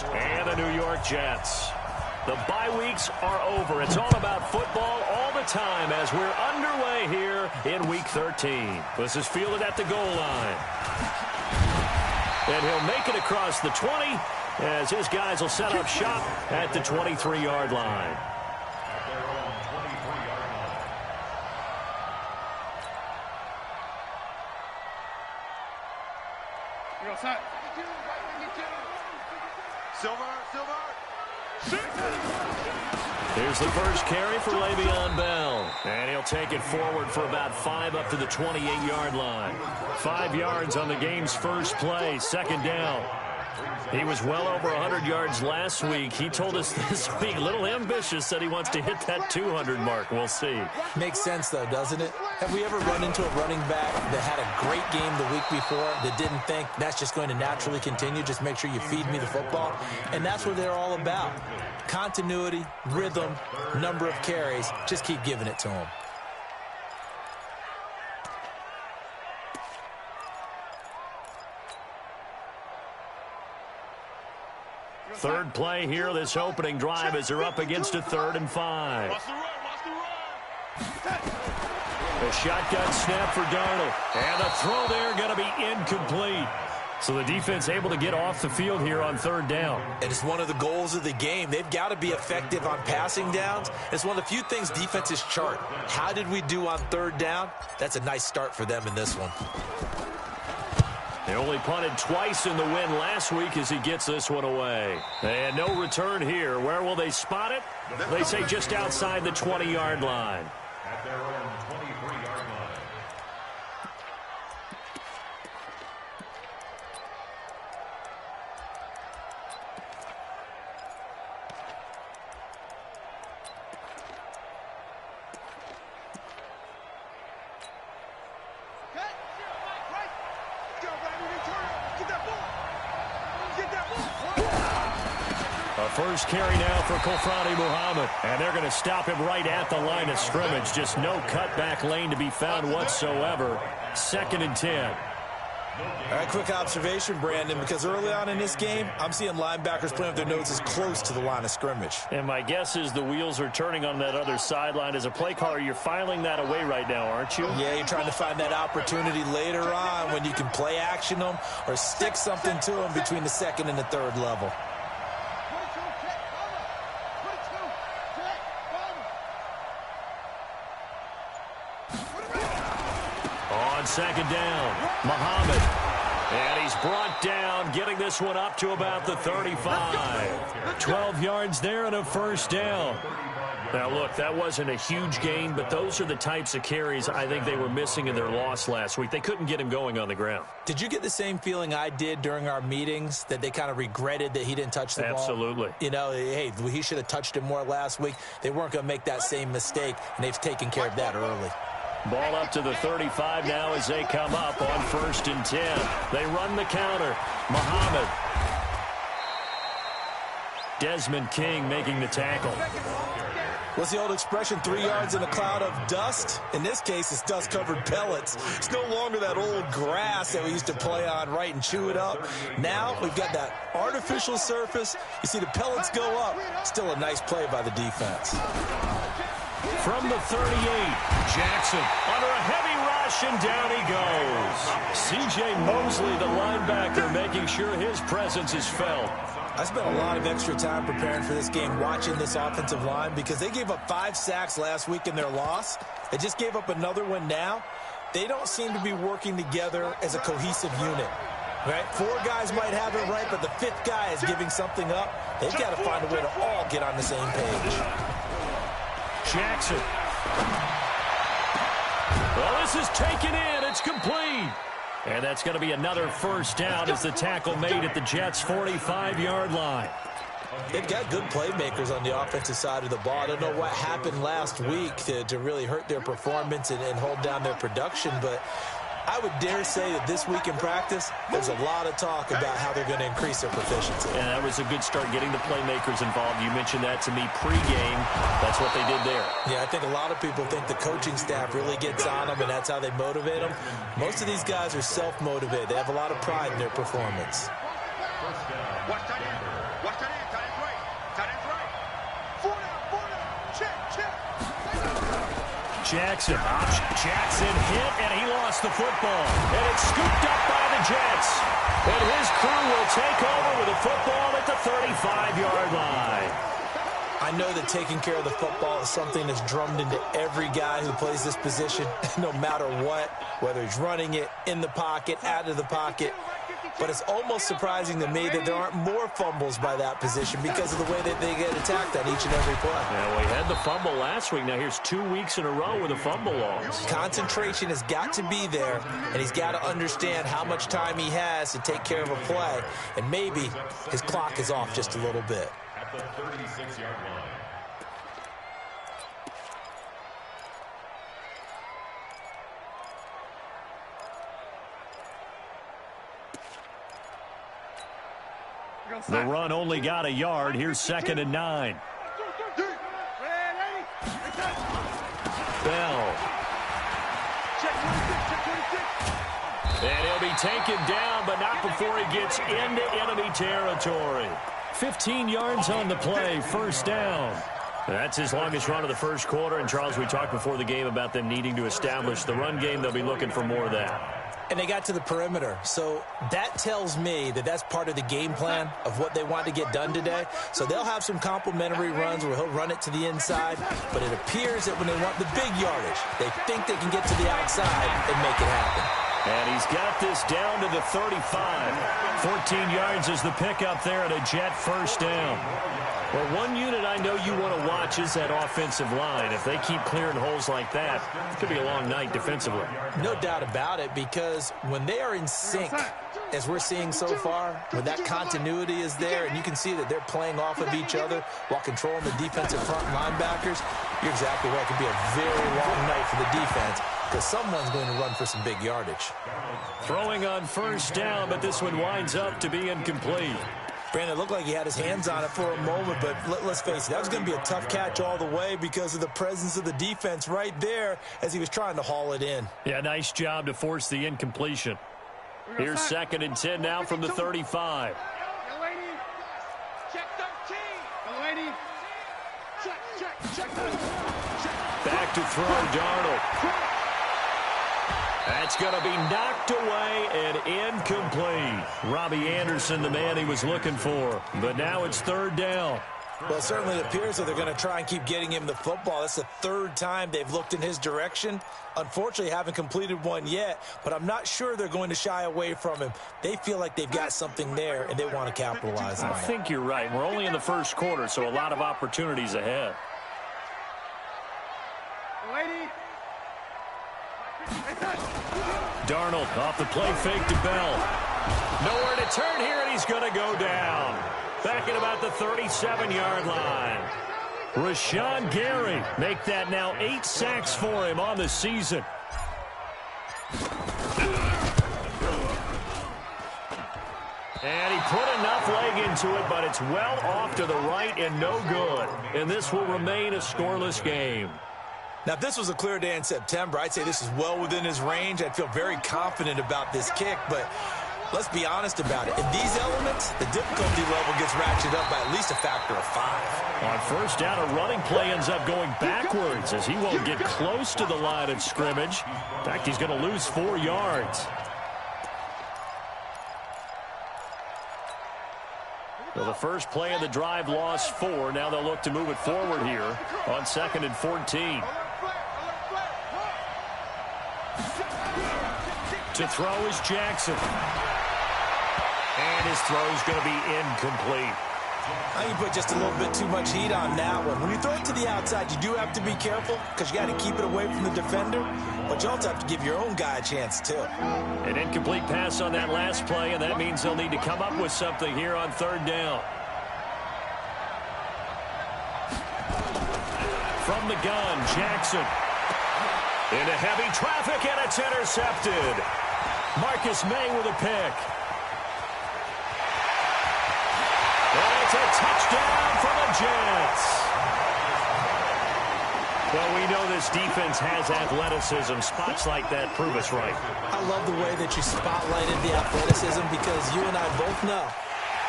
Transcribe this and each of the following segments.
Broncos and the New York Jets. The bye weeks are over. It's all about football all the time as we're underway here in Week 13. This is fielded at the goal line. And he'll make it across the 20 as his guys will set up shop at the 23-yard line. Here's the first carry for Le'Veon Bell. And he'll take it forward for about 5 up to the 28-yard line. 5 yards on the game's first play, second down. He was well over 100 yards last week. He told us this week, a little ambitious, said he wants to hit that 200 mark. We'll see. Makes sense, though, doesn't it? Have we ever run into a running back that had a great game the week before that didn't think that's just going to naturally continue? Just make sure you feed me the football. And that's what they're all about. Continuity, rhythm, number of carries. Just keep giving it to him. Third play here, this opening drive as they're up against a 3rd and 5. A shotgun snap for Darnold. And the throw there going to be incomplete. So the defense able to get off the field here on 3rd down. And it's one of the goals of the game. They've got to be effective on passing downs. It's one of the few things defenses chart. How did we do on 3rd down? That's a nice start for them in this one. They only punted twice in the win last week as he gets this one away. And no return here. Where will they spot it? They say just outside the 20-yard line. At their own 23-yard line. First carry now for Kofrani Muhammad. And they're going to stop him right at the line of scrimmage. Just no cutback lane to be found whatsoever. 2nd and 10. All right, quick observation, Brandon, because early on in this game, I'm seeing linebackers playing with their noses close to the line of scrimmage. And my guess is the wheels are turning on that other sideline. As a play caller, you're filing that away right now, aren't you? Yeah, you're trying to find that opportunity later on when you can play action them or stick something to them between the 2nd and the 3rd level. On 2nd down, Muhammad. And he's brought down, getting this one up to about the 35. 12 yards there and a first down. Now, look, that wasn't a huge gain, but those are the types of carries I think they were missing in their loss last week. They couldn't get him going on the ground. Did you get the same feeling I did during our meetings, that they kind of regretted that he didn't touch the ball? Absolutely. You know, hey, he should have touched it more last week. They weren't going to make that same mistake, and they've taken care of that early. Ball up to the 35 now as they come up on 1st and 10. They run the counter. Muhammad. Desmond King making the tackle. What's the old expression, 3 yards in a cloud of dust? In this case, it's dust-covered pellets. It's no longer that old grass that we used to play on, right, and chew it up. Now we've got that artificial surface. You see the pellets go up. Still a nice play by the defense. From the 38, Jackson under a heavy rush, and down he goes. C.J. Mosley, the linebacker, making sure his presence is felt. I spent a lot of extra time preparing for this game, watching this offensive line, because they gave up 5 sacks last week in their loss. They just gave up another one now. They don't seem to be working together as a cohesive unit. Right? 4 guys might have it right, but the 5th guy is giving something up. They've got to find a way to all get on the same page. Jackson. Well, this is taken in. It's complete. And that's going to be another first down as the tackle made at the Jets' 45-yard line. They've got good playmakers on the offensive side of the ball. I don't know what happened last week to really hurt their performance and hold down their production, but I would dare say that this week in practice, there's a lot of talk about how they're going to increase their proficiency. And that was a good start, getting the playmakers involved. You mentioned that to me pregame. That's what they did there. Yeah, I think a lot of people think the coaching staff really gets on them, and that's how they motivate them. Most of these guys are self-motivated. They have a lot of pride in their performance. Jackson. Jackson hit, and he lost the football. And it's scooped up by the Jets. And his crew will take over with the football at the 35-yard line. I know that taking care of the football is something that's drummed into every guy who plays this position, no matter what, whether he's running it, in the pocket, out of the pocket. But it's almost surprising to me that there aren't more fumbles by that position because of the way that they get attacked on each and every play. Yeah, we had the fumble last week. Now here's 2 weeks in a row with a fumble loss. Concentration has got to be there, and he's got to understand how much time he has to take care of a play. And maybe his clock is off just a little bit. At the 36-yard line. The run only got a yard. Here's 2nd and 9. Bell. And he'll be taken down, but not before he gets into enemy territory. 15 yards on the play, 1st down. That's his longest run of the first quarter. And, Charles, we talked before the game about them needing to establish the run game. They'll be looking for more of that. And they got to the perimeter. So that tells me that that's part of the game plan of what they want to get done today. So they'll have some complimentary runs where he'll run it to the inside. But it appears that when they want the big yardage, they think they can get to the outside and make it happen. And he's got this down to the 35. 14 yards is the pickup there at a Jet 1st down. Well, one unit I know you want to watch is that offensive line. If they keep clearing holes like that, it could be a long night defensively. No doubt about it, because when they are in sync, as we're seeing so far, when that continuity is there, and you can see that they're playing off of each other while controlling the defensive front linebackers, you're exactly right. It could be a very long night for the defense because someone's going to run for some big yardage. Throwing on 1st down, but this one winds up to be incomplete. Brandon, it looked like he had his hands on it for a moment, but let's face it, that was going to be a tough catch all the way because of the presence of the defense right there as he was trying to haul it in. Yeah, nice job to force the incompletion. Here's 2nd and 10 now from the 35. Back to throw, Darnold. That's going to be knocked away and incomplete. Robbie Anderson, the man he was looking for. But now it's 3rd down. Well, it certainly appears that they're going to try and keep getting him the football. That's the 3rd time they've looked in his direction. Unfortunately, haven't completed one yet, but I'm not sure they're going to shy away from him. They feel like they've got something there, and they want to capitalize on it. I think you're right. We're only in the first quarter, so a lot of opportunities ahead. Darnold off the play fake to Bell. Nowhere to turn here, and he's going to go down. Back at about the 37-yard line. Rashawn Gary make that now 8 sacks for him on the season. And he put enough leg into it, but it's well off to the right and no good. And this will remain a scoreless game. Now, if this was a clear day in September, I'd say this is well within his range. I'd feel very confident about this kick, but let's be honest about it. In these elements, the difficulty level gets ratcheted up by at least a factor of 5. On 1st down, a running play ends up going backwards as he won't get close to the line of scrimmage. In fact, he's going to lose 4 yards. So the first play of the drive lost 4. Now they'll look to move it forward here on 2nd and 14. To throw is Jackson. And his throw is going to be incomplete. I think you put just a little bit too much heat on that one. When you throw it to the outside, you do have to be careful because you got to keep it away from the defender. But you also have to give your own guy a chance, too. An incomplete pass on that last play, and that means they'll need to come up with something here on 3rd down. From the gun, Jackson. Into heavy traffic, and it's intercepted. Marcus May with a pick. And it's a touchdown for the Jets. Well, we know this defense has athleticism. Spots like that prove us right. I love the way that you spotlighted the athleticism because you and I both know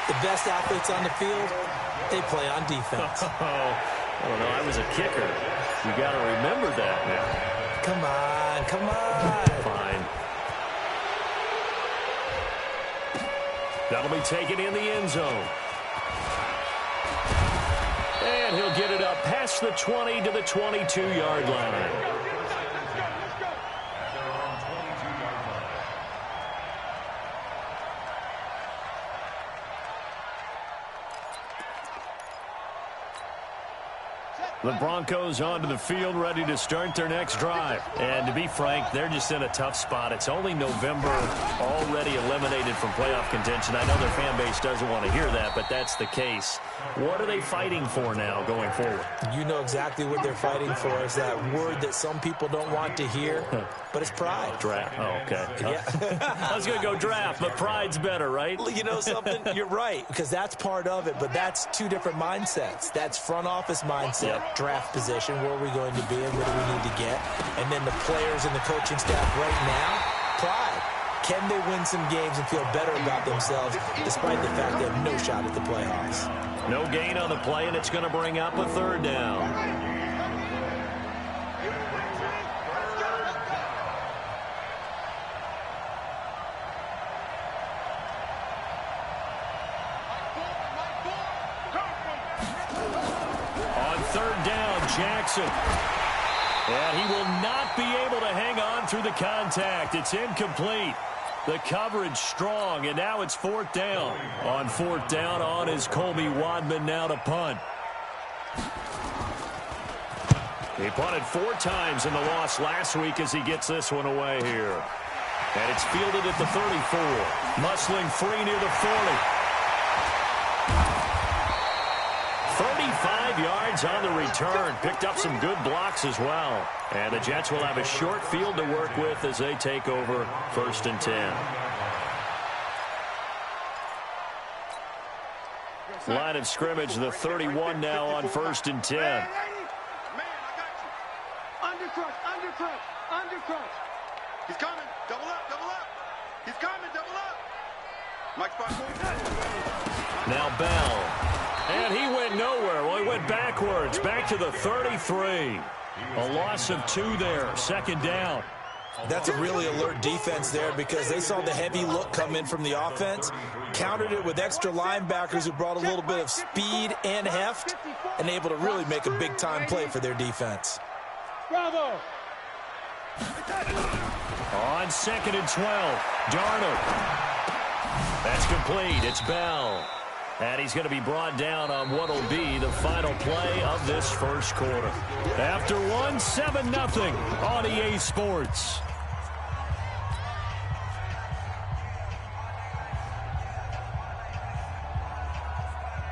the best athletes on the field, they play on defense. I don't know. I was a kicker. You got to remember that now. Come on, come on. Fine. That'll be taken in the end zone. And he'll get it up past the 20 to the 22-yard line. The Broncos onto the field, ready to start their next drive. And to be frank, they're just in a tough spot. It's only November, already eliminated from playoff contention. I know their fan base doesn't want to hear that, but that's the case. What are they fighting for now going forward? You know exactly what they're fighting for. Is that word that some people don't want to hear, but it's pride. Draft. Oh, okay. Yeah. I was going to go draft, but pride's better, right? You know something? You're right, because that's part of it, but that's two different mindsets. That's front office mindset, draft position, where are we going to be and what do we need to get? And then the players and the coaching staff right now, pride. Can they win some games and feel better about themselves despite the fact they have no shot at the playoffs? No gain on the play, and it's going to bring up a third down. On third down, Jackson. And he will not be able to hang on through the contact. It's incomplete. The coverage strong, and now it's fourth down. On fourth down, on is Colby Wadman now to punt. He punted 4 times in the loss last week as he gets this one away here. And it's fielded at the 34. Muscling free near the 40. 35 yards on the return. Picked up some good blocks as well. And the Jets will have a short field to work with as they take over 1st and 10. Line of scrimmage, the 31 now on 1st and 10. Man, I got you. Undercrush. He's coming. Double up. He's coming, double up. Mike Sparks. Now Bell. And he went nowhere. Well, he went backwards, back to the 33. A loss of 2 there, 2nd down. That's a really alert defense there because they saw the heavy look come in from the offense, countered it with extra linebackers who brought a little bit of speed and heft, and able to really make a big-time play for their defense. Bravo. On 2nd and 12, Darnold. That's complete. It's Bell. And he's going to be brought down on what will be the final play of this first quarter. After one, 7-0 on EA Sports.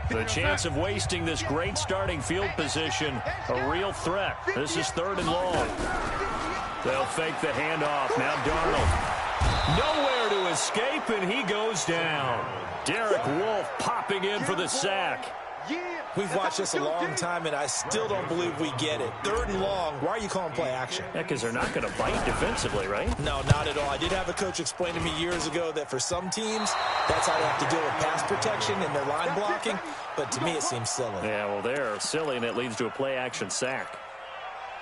The chance of wasting this great starting field position, a real threat. This is 3rd and long. They'll fake the handoff. Now Darnold. Nowhere to escape, and he goes down. Derek Wolfe popping in for the sack. We've watched this a long time, and I still don't believe we get it. 3rd and long. Why are you calling play action? Yeah, because they're not going to bite defensively, right? No, not at all. I did have a coach explain to me years ago that for some teams, that's how they have to deal with pass protection and their line blocking. But to me, it seems silly. Yeah, well, they're silly, and it leads to a play action sack.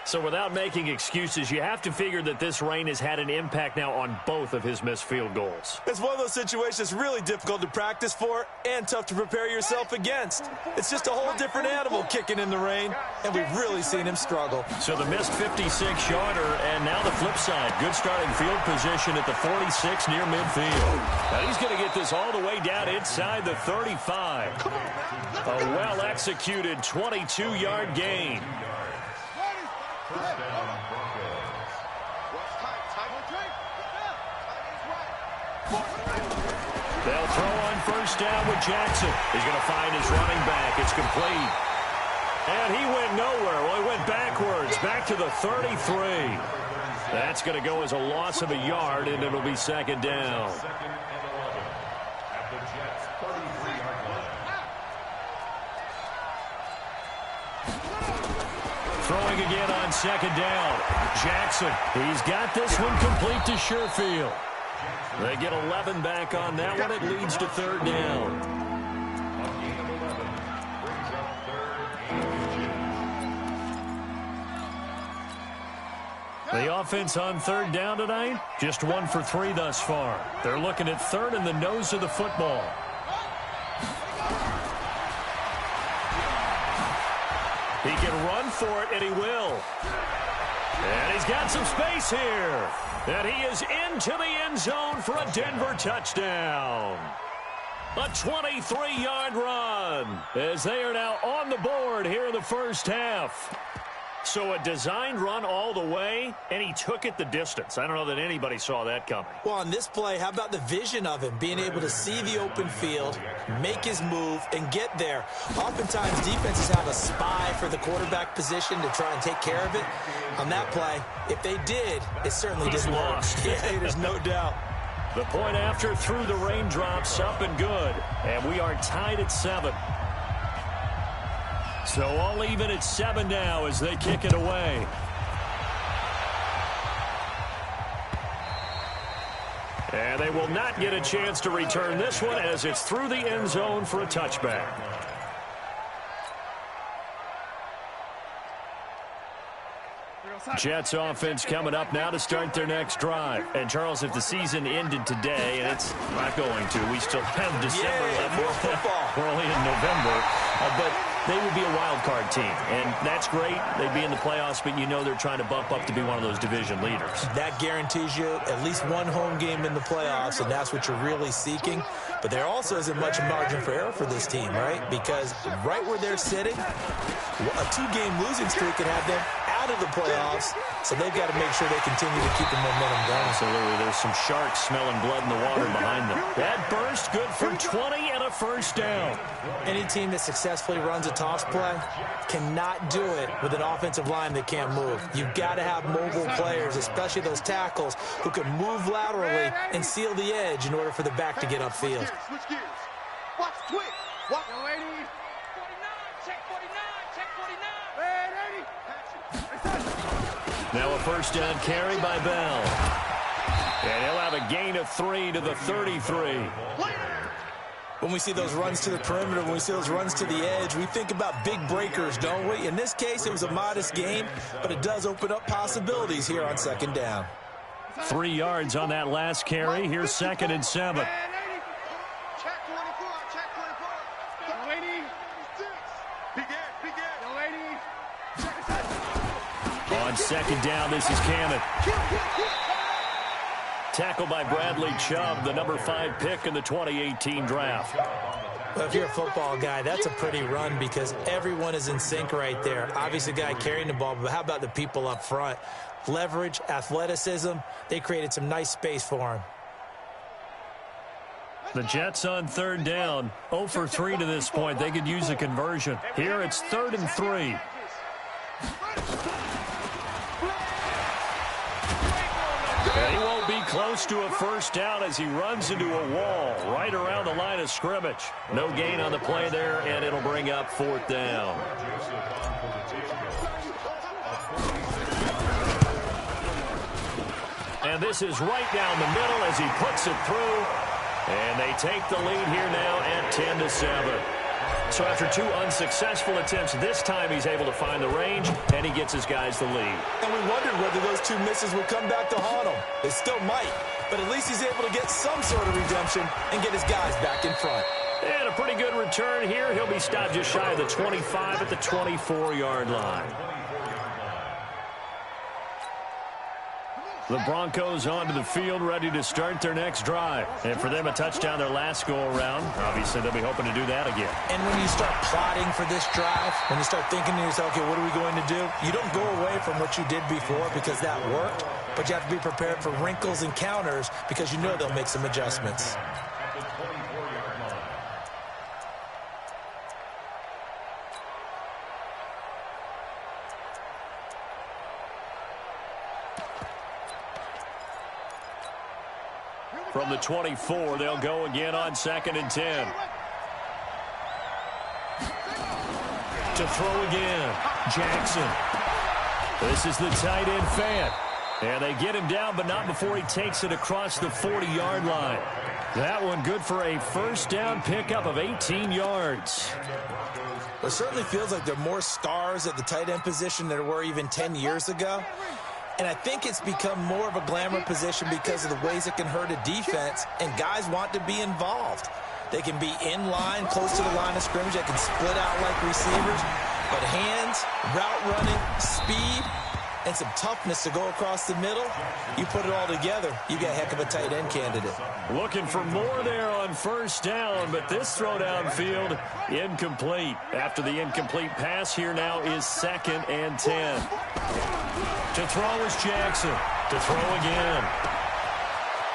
So without making excuses, you have to figure that this rain has had an impact now on both of his missed field goals. It's one of those situations really difficult to practice for and tough to prepare yourself against. It's just a whole different animal kicking in the rain, and we've really seen him struggle. So the missed 56-yarder, and now the flip side. Good starting field position at the 46 near midfield. Now he's going to get this all the way down inside the 35. A well-executed 22-yard gain. They'll throw on 1st down with Jackson. He's going to find his running back. It's complete. And he went nowhere. Well, he went backwards, back to the 33. That's going to go as a loss of a yard, and it'll be 2nd down. Throwing again on 2nd down. Jackson, he's got this one complete to Sherfield. They get 11 back on that one. It leads to 3rd down. The offense on third down tonight, just 1 for 3 thus far. They're looking at third in the nose of the football. He can run for it, and he will. And he's got some space here. And he is into the end zone for a Denver touchdown. A 23-yard run as they are now on the board here in the first half. So a designed run all the way, and he took it the distance. I don't know that anybody saw that coming. Well, on this play, how about the vision of him, being able to see the open field, make his move, and get there. Oftentimes, defenses have a spy for the quarterback position to try and take care of it. On that play, if they did, it certainly didn't work. Yeah, there's no doubt. The point after through the raindrops, up and good. And we are tied at 7. So all even at 7 now as they kick it away. And they will not get a chance to return this one as it's through the end zone for a touchback. Jets offense coming up now to start their next drive. And, Charles, if the season ended today, and it's not going to, we still have December left. More football. We're only in November. But they would be a wild card team, and that's great. They'd be in the playoffs, but you know they're trying to bump up to be one of those division leaders. That guarantees you at least one home game in the playoffs, and that's what you're really seeking. But there also isn't much margin for error for this team, right? Because right where they're sitting, a 2-game losing streak could have them out of the playoffs, so they've got to make sure they continue to keep the momentum going. Absolutely. There's some sharks smelling blood in the water behind them. That burst good for 20 and a first down. Any team that successfully runs a toss play cannot do it with an offensive line that can't move. You've got to have mobile players, especially those tackles, who can move laterally and seal the edge in order for the back to get upfield. Switch gears. Watch, twitch. Watch. Now a first down carry by Bell. And he'll have a gain of 3 to the 33. When we see those runs to the perimeter, when we see those runs to the edge, we think about big breakers, don't we? In this case, it was a modest gain, but it does open up possibilities here on second down. 3 yards on that last carry. Here's 2nd and 7. Check 24. Check 24. Lady. 6. On second down, this is Cammett. Tackled by Bradley Chubb, the number 5 pick in the 2018 draft. Well, if you're a football guy, that's a pretty run because everyone is in sync right there. Obviously, the guy carrying the ball, but how about the people up front? Leverage, athleticism, they created some nice space for him. The Jets on third down, 0 for 3 to this point. They could use a conversion. Here it's 3rd and 3. And he won't be close to a first down as he runs into a wall right around the line of scrimmage. No gain on the play there, and it'll bring up 4th down. And this is right down the middle as he puts it through. And they take the lead here now at 10-7. So after 2 unsuccessful attempts, this time he's able to find the range, and he gets his guys the lead. And we wondered whether those 2 misses would come back to haunt him. They still might, but at least he's able to get some sort of redemption and get his guys back in front. And a pretty good return here. He'll be stopped just shy of the 25 at the 24-yard line. The Broncos onto the field, ready to start their next drive. And for them, a touchdown their last go-around. Obviously, they'll be hoping to do that again. And when you start plotting for this drive, when you start thinking to yourself, okay, what are we going to do? You don't go away from what you did before because that worked, but you have to be prepared for wrinkles and counters because you know they'll make some adjustments. From the 24, they'll go again on 2nd and 10. To throw again, Jackson. This is the tight end Fant. And they get him down, but not before he takes it across the 40-yard line. That one good for a first down pickup of 18 yards. It certainly feels like there are more stars at the tight end position than there were even 10 years ago. And I think it's become more of a glamour position because of the ways it can hurt a defense, and guys want to be involved. They can be in line, close to the line of scrimmage. They can split out like receivers. But hands, route running, speed, and some toughness to go across the middle, you put it all together, you got a heck of a tight end candidate. Looking for more there on first down, but this throw downfield, incomplete. After the incomplete pass, here now is 2nd and 10. To throw is Jackson. To throw again.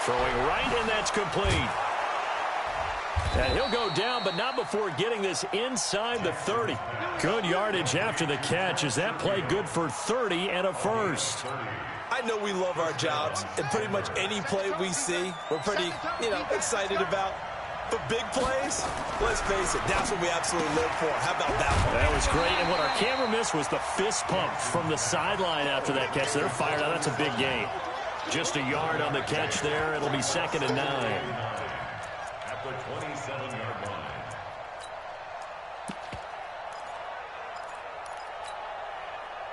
Throwing right, and that's complete. And he'll go down, but not before getting this inside the 30. Good yardage after the catch. Is that play good for 30 and a first? I know we love our jobs, and pretty much any play we see, we're pretty, excited about. But big plays, let's face it, that's what we absolutely live for. How about that one? That was great, and what our camera missed was the fist pump from the sideline after that catch. They're fired out. That's a big gain. Just a yard on the catch there. It'll be 2nd and 9. At the 27-yard line.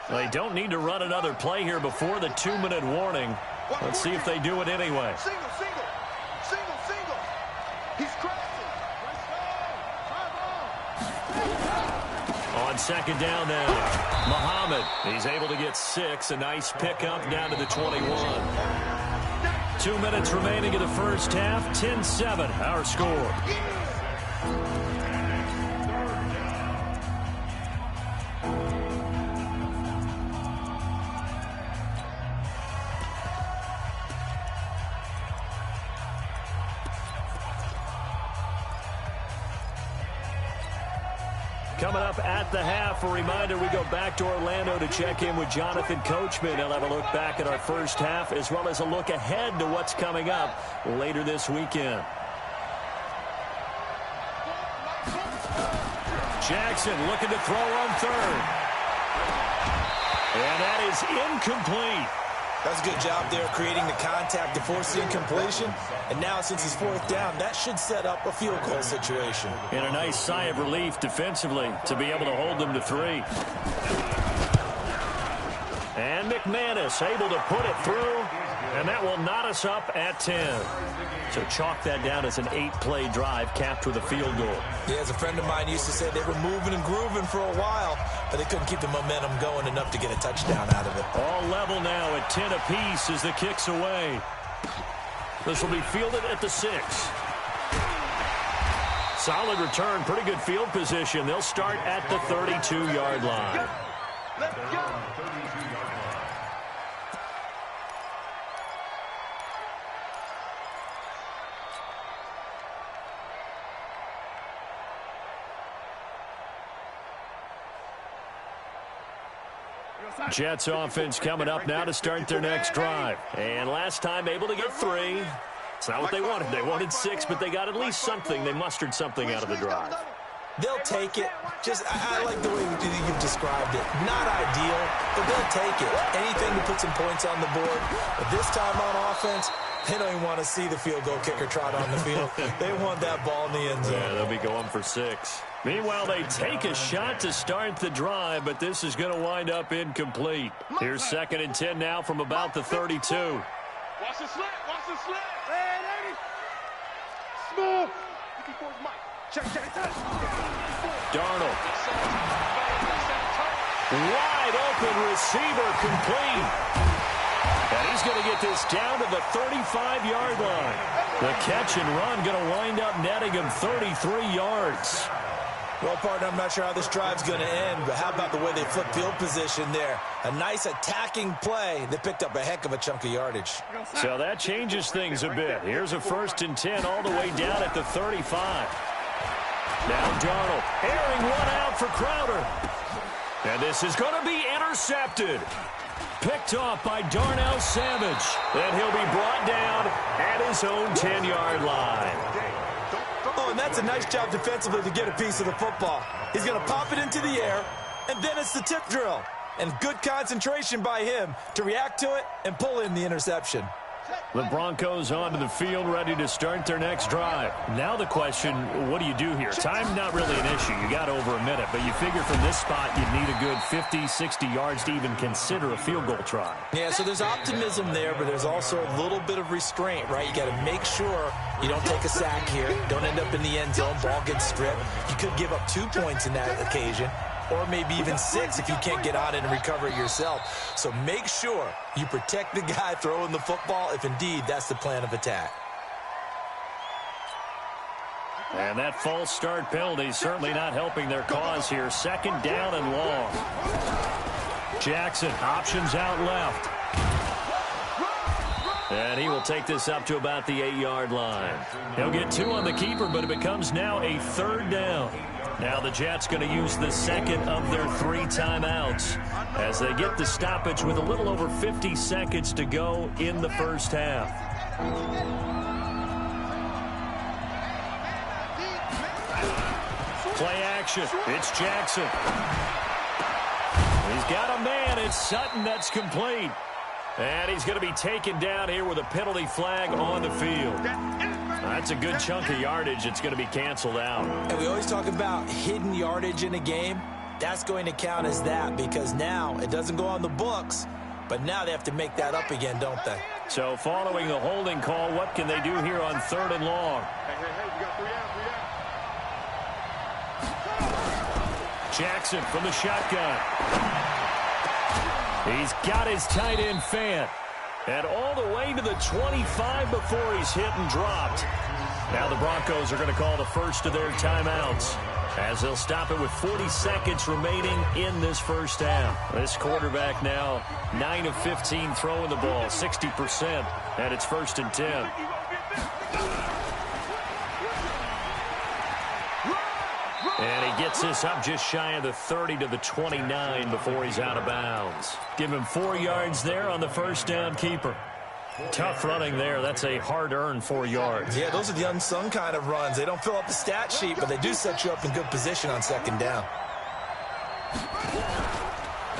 They don't need to run another play here before the 2-minute warning. Let's see if they do it anyway. Single. He's crashing. On 2nd down now, Muhammad. He's able to get 6. A nice pickup down to the 21. 2 minutes remaining in the first half. 10-7, our score. Coming up at the half, a reminder, we go back to Orlando to check in with Jonathan Coachman. He'll have a look back at our first half as well as a look ahead to what's coming up later this weekend. Jackson looking to throw on 3rd. And that is incomplete. That's a good job there creating the contact to force the incompletion. And now since it's 4th down, that should set up a field goal situation. And a nice sigh of relief defensively to be able to hold them to 3. And McManus able to put it through. And that will knot us up at 10. So chalk that down as an 8-play drive capped with a field goal. Yeah, as a friend of mine used to say, they were moving and grooving for a while, but they couldn't keep the momentum going enough to get a touchdown out of it. All level now at 10 apiece as the kick's away. This will be fielded at the 6. Solid return, pretty good field position. They'll start at the 32-yard line. Let's go. Jets offense coming up now to start their next drive. And last time able to get 3. It's not what they wanted. They wanted 6, but they got at least something. They mustered something out of the drive. They'll take it. I like the way you've described it. Not ideal, but they'll take it. Anything to put some points on the board. But this time on offense, they don't even want to see the field goal kicker trot on the field. They want that ball in the end zone. Yeah, they'll be going for 6. Meanwhile, they take a shot to start the drive, but this is going to wind up incomplete. Here's 2nd and 10 now from about the 32. Watch the slant. Hey, lady. Smooth. Check. Darnold. Wide open receiver complete. And he's going to get this down to the 35-yard line. The catch and run going to wind up netting him 33 yards. Well, partner, I'm not sure how this drive's going to end, but how about the way they flip field position there? A nice attacking play. They picked up a heck of a chunk of yardage. So that changes things a bit. Here's a 1st and 10 all the way down at the 35. Now Darnold airing one out for Crowder. And this is going to be intercepted. Picked off by Darnell Savage. And he'll be brought down at his own 10-yard line. Oh, and that's a nice job defensively to get a piece of the football. He's going to pop it into the air, and then it's the tip drill. And good concentration by him to react to it and pull in the interception. The Broncos onto the field, ready to start their next drive. Now the question, what do you do here? Time not really an issue. You got over a minute, but you figure from this spot you'd need a good 50, 60 yards to even consider a field goal try. Yeah, so there's optimism there, but there's also a little bit of restraint, right? You got to make sure you don't take a sack here. Don't end up in the end zone. Ball gets stripped. You could give up 2 points in that occasion, or maybe even 6 if you can't get on it and recover it yourself. So make sure you protect the guy throwing the football if indeed that's the plan of attack. And that false start penalty certainly not helping their cause here. Second down and long. Jackson options out left. And he will take this up to about the 8-yard line. He'll get 2 on the keeper, but it becomes now a 3rd down. Now the Jets going to use the second of their 3 timeouts as they get the stoppage with a little over 50 seconds to go in the first half. Play action. It's Jackson. He's got a man. It's Sutton that's complete. And he's going to be taken down here with a penalty flag on the field. That's a good chunk of yardage. It's going to be canceled out. And we always talk about hidden yardage in a game. That's going to count as that because now it doesn't go on the books, but now they have to make that up again, don't they? So following the holding call, what can they do here on 3rd and long? Hey, you got 3 down, 3 down. Jackson from the shotgun. He's got his tight end Fant. And all the way to the 25 before he's hit and dropped. Now the Broncos are going to call the first of their timeouts as they'll stop it with 40 seconds remaining in this first half. This quarterback now 9 of 15 throwing the ball, 60%, and it's 1st and 10. And he gets this up just shy of the 30 to the 29 before he's out of bounds. Give him 4 yards there on the first down keeper. Tough running there. That's a hard-earned 4 yards. Yeah, those are the unsung kind of runs. They don't fill up the stat sheet, but they do set you up in good position on 2nd down.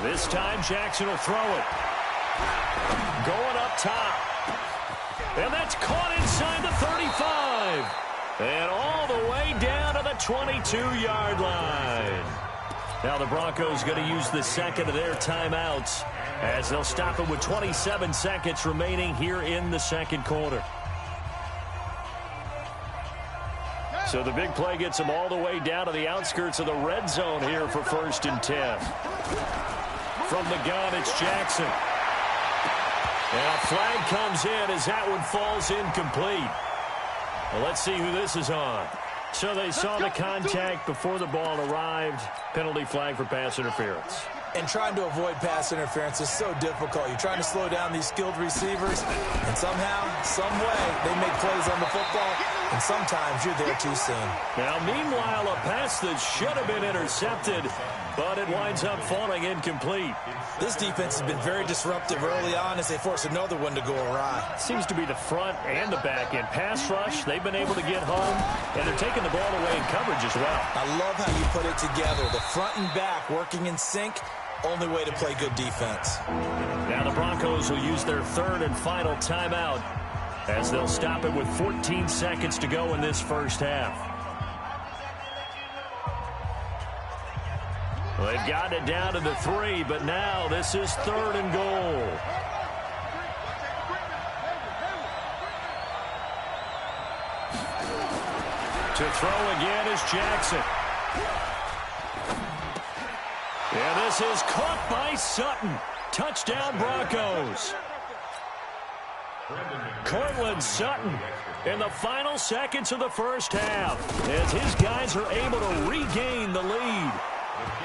This time Jackson will throw it. Going up top. And that's caught inside the 35. And all the way down to the 22-yard line. Now the Broncos going to use the second of their timeouts as they'll stop it with 27 seconds remaining here in the second quarter. So the big play gets them all the way down to the outskirts of the red zone here for 1st and 10. From the gun, it's Jackson. And a flag comes in as that one falls incomplete. Well, let's see who this is on. So they saw the contact before the ball arrived. Penalty flag for pass interference. And trying to avoid pass interference is so difficult. You're trying to slow down these skilled receivers, and somehow, some way, they make plays on the football, and sometimes you're there too soon. Now, meanwhile, a pass that should have been intercepted, but it winds up falling incomplete. This defense has been very disruptive early on as they force another one to go awry. Seems to be the front and the back end. Pass rush, they've been able to get home, and they're taking the ball away in coverage as well. I love how you put it together. The front and back working in sync, only way to play good defense. Now the Broncos will use their 3rd and final timeout as they'll stop it with 14 seconds to go in this first half. Well, they've gotten it down to the 3, but now this is 3rd and goal. To throw again is Jackson. And this is caught by Sutton. Touchdown Broncos. Cortland Sutton in the final seconds of the first half as his guys are able to regain the lead.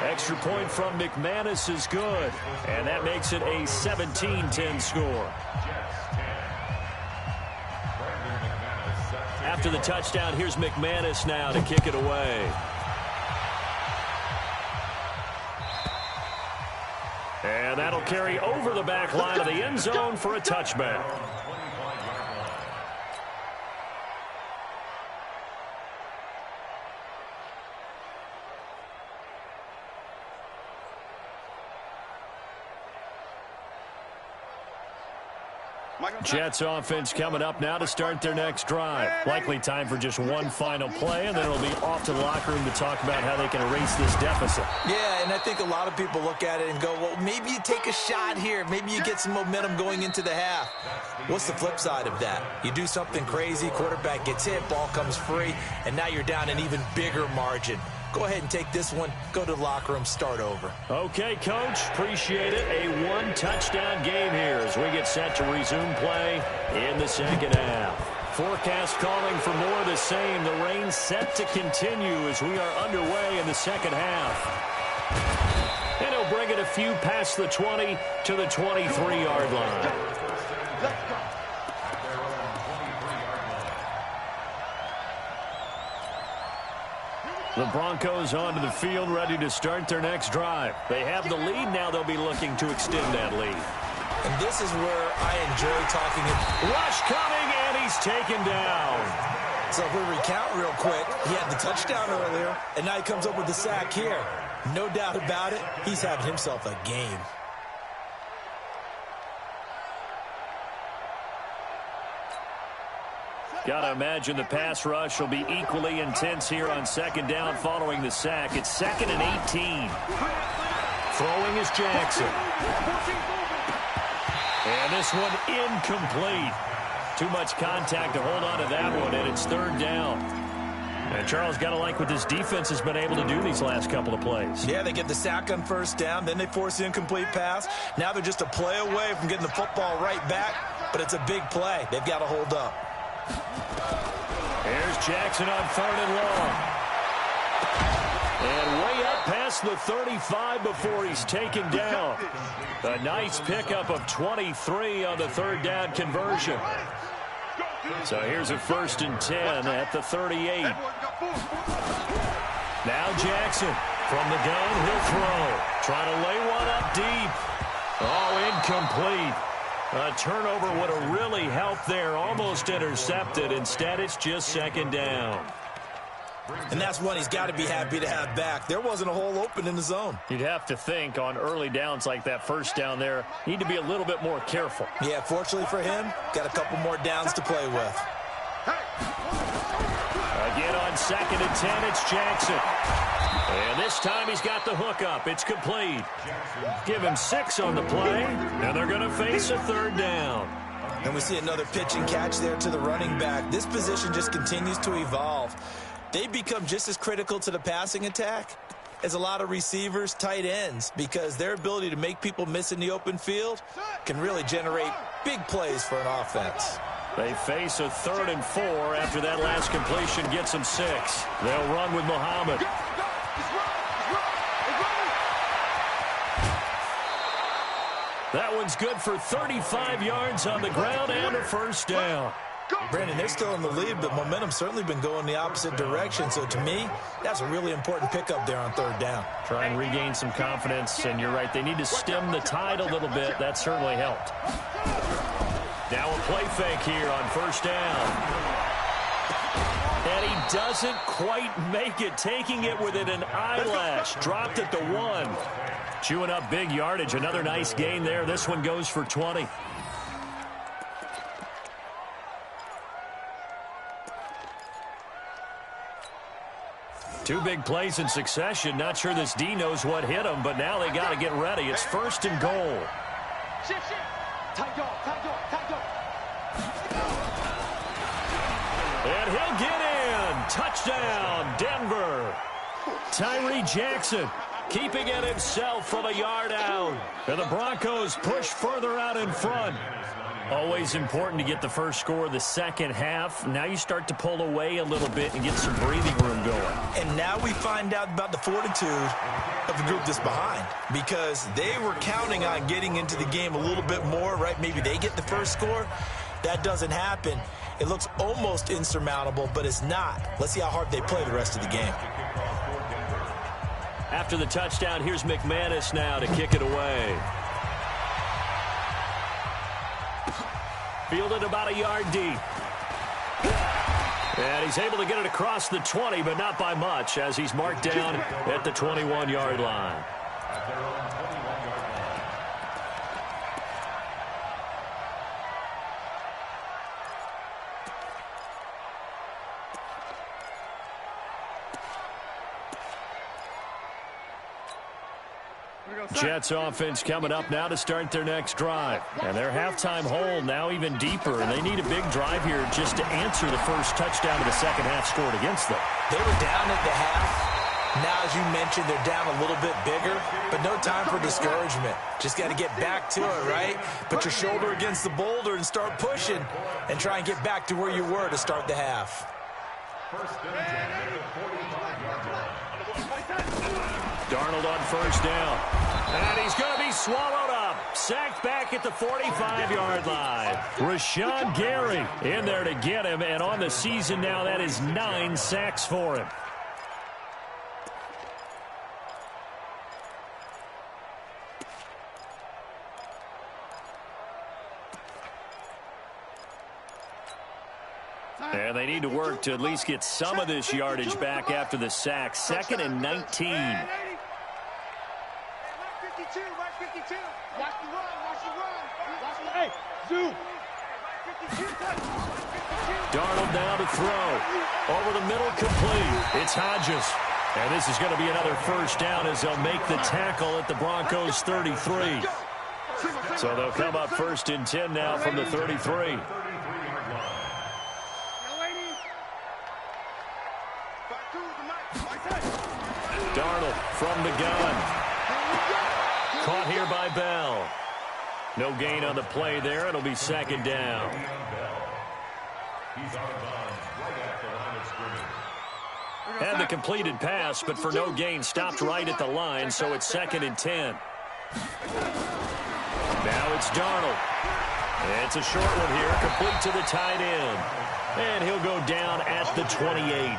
Extra point from McManus is good, and that makes it a 17-10 score. After the touchdown, here's McManus now to kick it away. And that'll carry over the back line of the end zone for a touchback. Jets offense coming up now to start their next drive. Likely time for just one final play, and then it'll be off to the locker room to talk about how they can erase this deficit. Yeah, and I think a lot of people look at it and go, well, maybe you take a shot here. Maybe you get some momentum going into the half. What's the flip side of that? You do something crazy, quarterback gets hit, ball comes free, and now you're down an even bigger margin. Go ahead and take this one, go to the locker room, start over. Okay, Coach, appreciate it. A one-touchdown game here as we get set to resume play in the second half. Forecast calling for more of the same. The rain set to continue as we are underway in the second half. And he'll bring it a few past the 20 to the 23-yard line. The Broncos onto the field, ready to start their next drive. They have the lead. Now they'll be looking to extend that lead. And this is where I enjoy talking. Rush coming, and he's taken down. So if we recount real quick, he had the touchdown earlier, and now he comes up with the sack here. No doubt about it, he's having himself a game. Got to imagine the pass rush will be equally intense here on second down following the sack. It's 2nd and 18. Throwing is Jackson. And this one incomplete. Too much contact to hold on to that one, and it's 3rd down. And Charles, got to like what this defense has been able to do these last couple of plays. Yeah, they get the sack on 1st down, then they force the incomplete pass. Now they're just a play away from getting the football right back, but it's a big play. They've got to hold up. Here's Jackson on 3rd and long. And way up past the 35 before he's taken down. A nice pickup of 23 on the 3rd down conversion. So here's a 1st and 10 at the 38. Now Jackson from the gun, he'll throw. Trying to lay one up deep. Oh, incomplete. A turnover would have really helped there. Almost intercepted. Instead, it's just 2nd down. And that's one he's got to be happy to have back. There wasn't a hole open in the zone. You'd have to think on early downs like that 1st down there, need to be a little bit more careful. Yeah, fortunately for him, got a couple more downs to play with. Again on 2nd and 10, it's Jackson. And this time he's got the hook up. It's complete. Give him 6 on the play, and they're going to face a 3rd down. And we see another pitch and catch there to the running back. This position just continues to evolve. They become just as critical to the passing attack as a lot of receivers, tight ends, because their ability to make people miss in the open field can really generate big plays for an offense. They face a 3rd and 4 after that last completion gets them 6. They'll run with Muhammad. That one's good for 35 yards on the ground and a 1st down. Brandon, they're still in the lead, but momentum's certainly been going the opposite direction. So to me, that's a really important pickup there on 3rd down. Try and regain some confidence, and you're right. They need to stem the tide a little bit. That certainly helped. Now a play fake here on 1st down. And he doesn't quite make it, taking it within an eyelash. Dropped at the 1. Chewing up big yardage. Another nice gain there. This one goes for 20. Two big plays in succession. Not sure this D knows what hit him, but now they got to get ready. It's 1st and goal. And he'll get in. Touchdown, Denver. Tyree Jackson keeping it himself from a yard out. And the Broncos push further out in front. Always important to get the first score of the second half. Now you start to pull away a little bit and get some breathing room going. And now we find out about the fortitude of the group that's behind, because they were counting on getting into the game a little bit more, right? Maybe they get the first score. That doesn't happen. It looks almost insurmountable, but it's not. Let's see how hard they play the rest of the game. After the touchdown, here's McManus now to kick it away. Fielded about a yard deep. And he's able to get it across the 20, but not by much, as he's marked down at the 21-yard line. Jets offense coming up now to start their next drive. And their halftime hole now even deeper, and they need a big drive here just to answer the first touchdown of the second half scored against them. They were down at the half. Now, as you mentioned, they're down a little bit bigger, but no time for discouragement. Just got to get back to it, right? Put your shoulder against the boulder and start pushing and try and get back to where you were to start the half. Darnold on first down. And he's going to be swallowed up. Sacked back at the 45-yard line. Rashawn Gary in there to get him. And on the season now, that is 9 sacks for him. And they need to work to at least get some of this yardage back after the sack. 2nd and 19. Darnold now to throw. Over the middle, complete. It's Hodges. And this is going to be another first down as they'll make the tackle at the Broncos 33. So they'll come up 1st and 10 now from the 33. Darnold from the gun. Caught here by Bell. No gain on the play there. It'll be 2nd down. And the completed pass, but for no gain, stopped right at the line, so it's 2nd and 10. Now it's Darnold. It's a short one here, complete to the tight end. And he'll go down at the 28.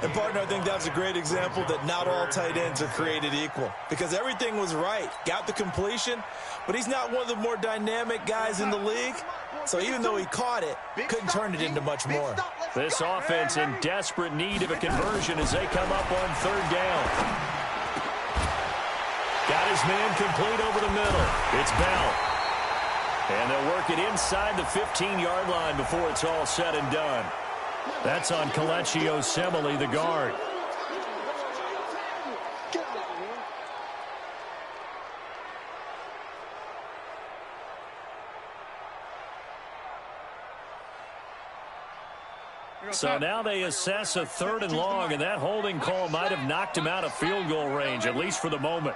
And, partner, I think that's a great example that not all tight ends are created equal, because everything was right. Got the completion, but he's not one of the more dynamic guys in the league. So even though he caught it, couldn't turn it into much more. This offense in desperate need of a conversion as they come up on 3rd down. Got his man complete over the middle. It's Bell. And they'll work it inside the 15-yard line before it's all said and done. That's on Kelechi Osemele, the guard. So now they assess a 3rd and long, and that holding call might have knocked him out of field goal range, at least for the moment.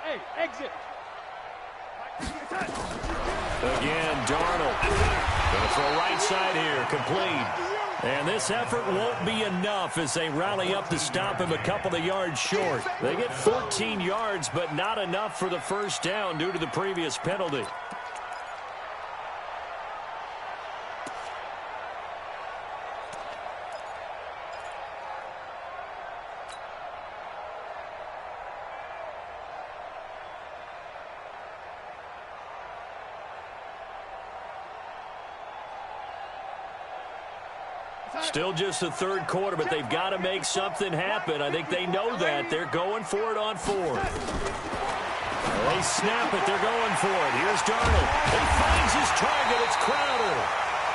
Hey, exit. Again, Darnold. Going to throw right side here, complete. And this effort won't be enough as they rally up to stop him a couple of yards short. They get 14 yards, but not enough for the first down due to the previous penalty. Still just the 3rd quarter, but they've got to make something happen. I think they know that. They're going for it on 4th. They snap it. They're going for it. Here's Darnold. He finds his target. It's Crowder.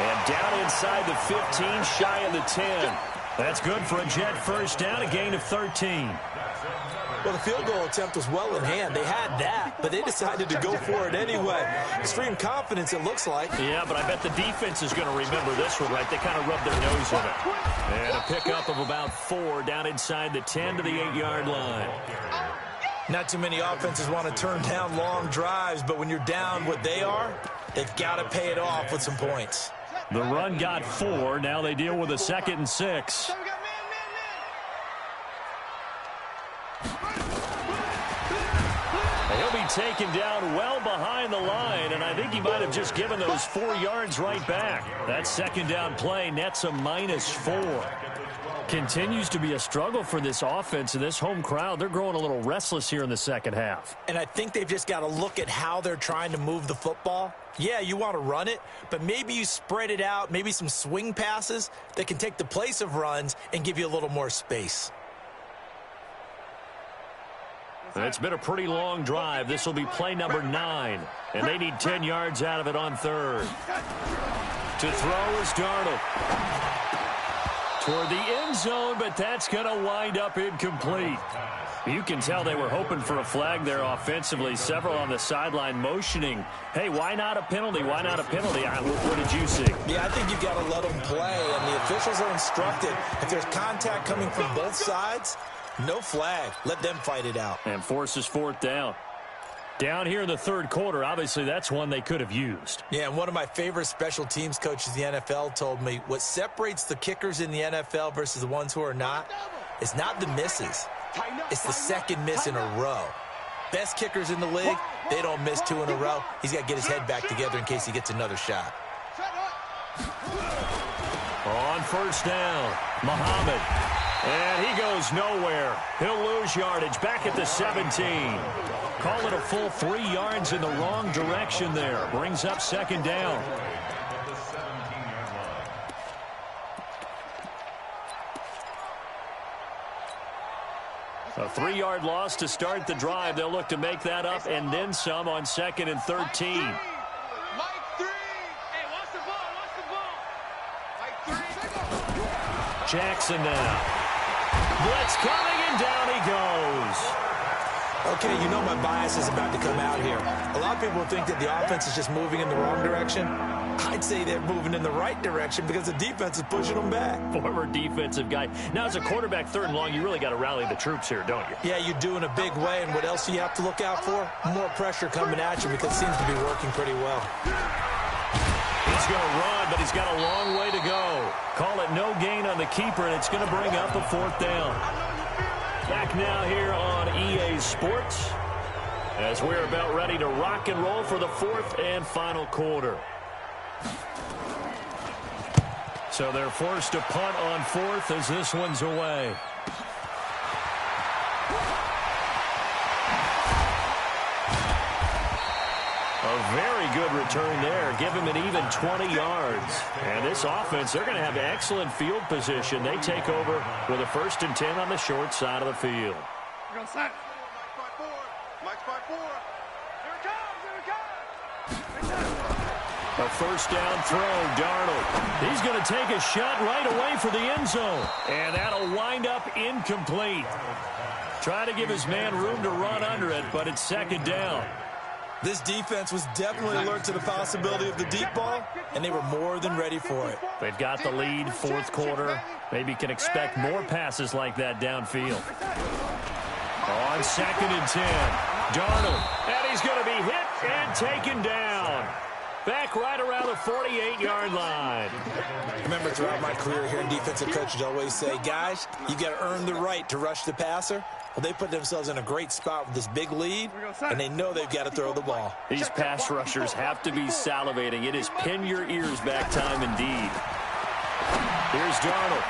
And down inside the 15, shy of the 10. That's good for a Jet first down, a gain of 13. Well, the field goal attempt was well in hand. They had that, but they decided to go for it anyway. Extreme confidence, it looks like. Yeah, but I bet the defense is going to remember this one, right? They kind of rubbed their nose in it. And a pickup of about 4 down inside the 10 to the 8-yard line. Not too many offenses want to turn down long drives, but when you're down what they are, they've got to pay it off with some points. The run got 4. Now they deal with a 2nd and 6. He'll be taken down well behind the line, and I think he might have just given those 4 yards right back. That 2nd down play nets a -4. Continues to be a struggle for this offense and this home crowd. They're growing a little restless here in the second half. And I think they've just got to look at how they're trying to move the football. Yeah, you want to run it, but maybe you spread it out, maybe some swing passes that can take the place of runs and give you a little more space. It's been a pretty long drive. This will be play number 9, and they need 10 yards out of it on 3rd. To throw is Darnold. Toward the end zone, but that's going to wind up incomplete. You can tell they were hoping for a flag there offensively. Several on the sideline motioning, hey, why not a penalty? Why not a penalty? What did you see? Yeah, I think you've got to let them play, and the officials are instructed. If there's contact coming from both sides, no flag. Let them fight it out. And forces fourth down. Down here in the third quarter, obviously that's one they could have used. Yeah, and one of my favorite special teams coaches in the NFL told me what separates the kickers in the NFL versus the ones who are not is not the misses. It's the second miss in a row. Best kickers in the league, they don't miss two in a row. He's got to get his head back together in case he gets another shot. On first down, Muhammad. And he goes nowhere. He'll lose yardage back at the 17. Call it a full 3 yards in the wrong direction there. Brings up second down. A 3-yard loss to start the drive. They'll look to make that up and then some on 2nd and 13. Jackson now. Blitz coming, and down he goes. Okay, you know my bias is about to come out here. A lot of people think that the offense is just moving in the wrong direction. I'd say they're moving in the right direction because the defense is pushing them back. Former defensive guy. Now, as a quarterback, 3rd and long, you really got to rally the troops here, don't you? Yeah, you do in a big way, and what else do you have to look out for? More pressure coming at you because it seems to be working pretty well. He's going to run, but he's got a long way to go. Call it no gain on the keeper, and it's going to bring up a 4th down. Back now here on EA Sports as we're about ready to rock and roll for the 4th and final quarter. So they're forced to punt on 4th as this one's away. A very good return there. Give him an even 20 yards. And this offense, they're going to have excellent field position. They take over with a 1st and 10 on the short side of the field. A 1st down throw, Darnold. He's going to take a shot right away for the end zone. And that'll wind up incomplete. Try to give his man room to run under it, but it's 2nd down. This defense was definitely alert to the possibility of the deep ball, and they were more than ready for it. They've got the lead, 4th quarter. Maybe can expect more passes like that downfield. On 2nd and 10, Darnold. And he's going to be hit and taken down. Back right around the 48-yard line. Remember, throughout my career here in defensive coaches always say, guys, you got to earn the right to rush the passer. Well, they put themselves in a great spot with this big lead, and they know they've got to throw the ball. These pass rushers have to be salivating. It is pin your ears back time indeed. Here's Darnold.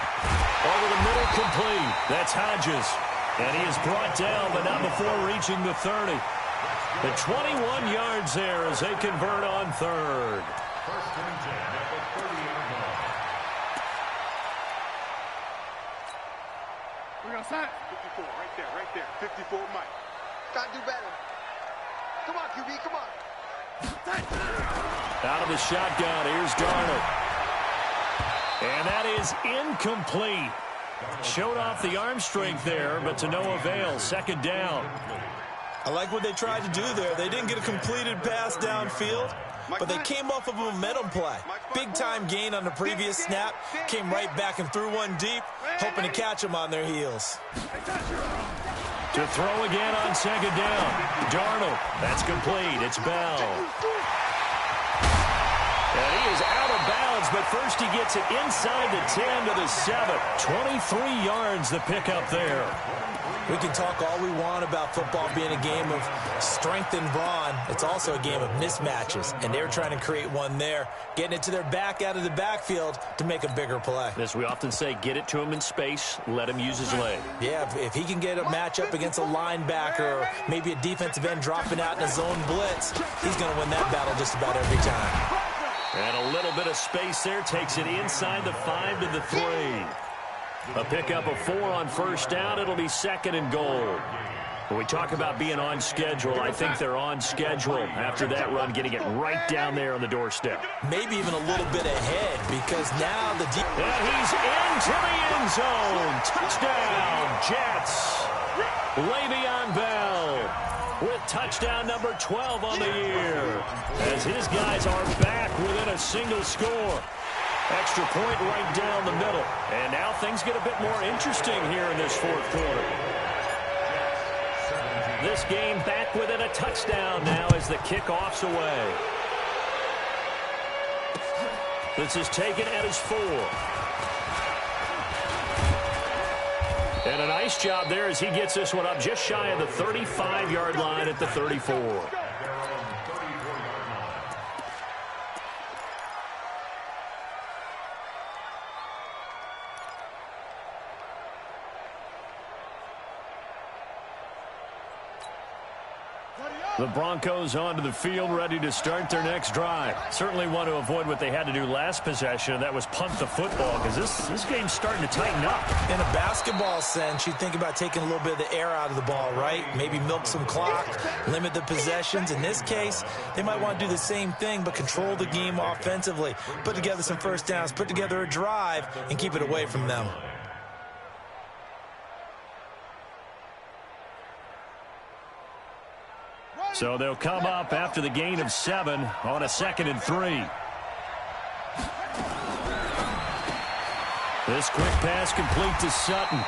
Over the middle, complete. That's Hodges. And he is brought down, but not before reaching the 30. The 21 yards there as they convert on 3rd. 1st and 10 at the 30-yard line. We're going to sign 54, right there. 54, Mike. Got to do better. Come on, QB, come on. Out of the shotgun, here's Darnold. And that is incomplete. Showed off the arm strength there, but to no avail. 2nd down. I like what they tried to do there. They didn't get a completed pass downfield, but they came off of a momentum play. Big-time gain on the previous snap. Came right back and threw one deep, hoping to catch them on their heels. To throw again on 2nd down. Darnold. That's complete. It's Bell. And he is out of bounds, but first he gets it inside the 10 to the 7. 23 yards the pickup there. We can talk all we want about football being a game of strength and brawn. It's also a game of mismatches, and they're trying to create one there, getting it to their back out of the backfield to make a bigger play. As we often say, get it to him in space, let him use his leg. Yeah, if he can get a matchup against a linebacker or maybe a defensive end dropping out in a zone blitz, he's going to win that battle just about every time. And a little bit of space there takes it inside the 5 to the 3. A pickup of 4 on 1st down. It'll be 2nd and goal. When we talk about being on schedule, I think they're on schedule after that run, getting it right down there on the doorstep. Maybe even a little bit ahead because now the deep. And he's into the end zone. Touchdown, Jets. Le'Veon Bell with touchdown number 12 on the year as his guys are back within a single score. Extra point right down the middle. And now things get a bit more interesting here in this fourth quarter. This game back within a touchdown now as the kickoff's away. This is taken at his 4. And a nice job there as he gets this one up just shy of the 35-yard line at the 34. The Broncos onto the field, ready to start their next drive. Certainly want to avoid what they had to do last possession, and that was punt the football, because this game's starting to tighten up. In a basketball sense, you think about taking a little bit of the air out of the ball, right? Maybe milk some clock, limit the possessions. In this case, they might want to do the same thing, but control the game offensively. Put together some first downs, put together a drive, and keep it away from them. So they'll come up after the gain of 7 on a 2nd and 3. This quick pass complete to Sutton.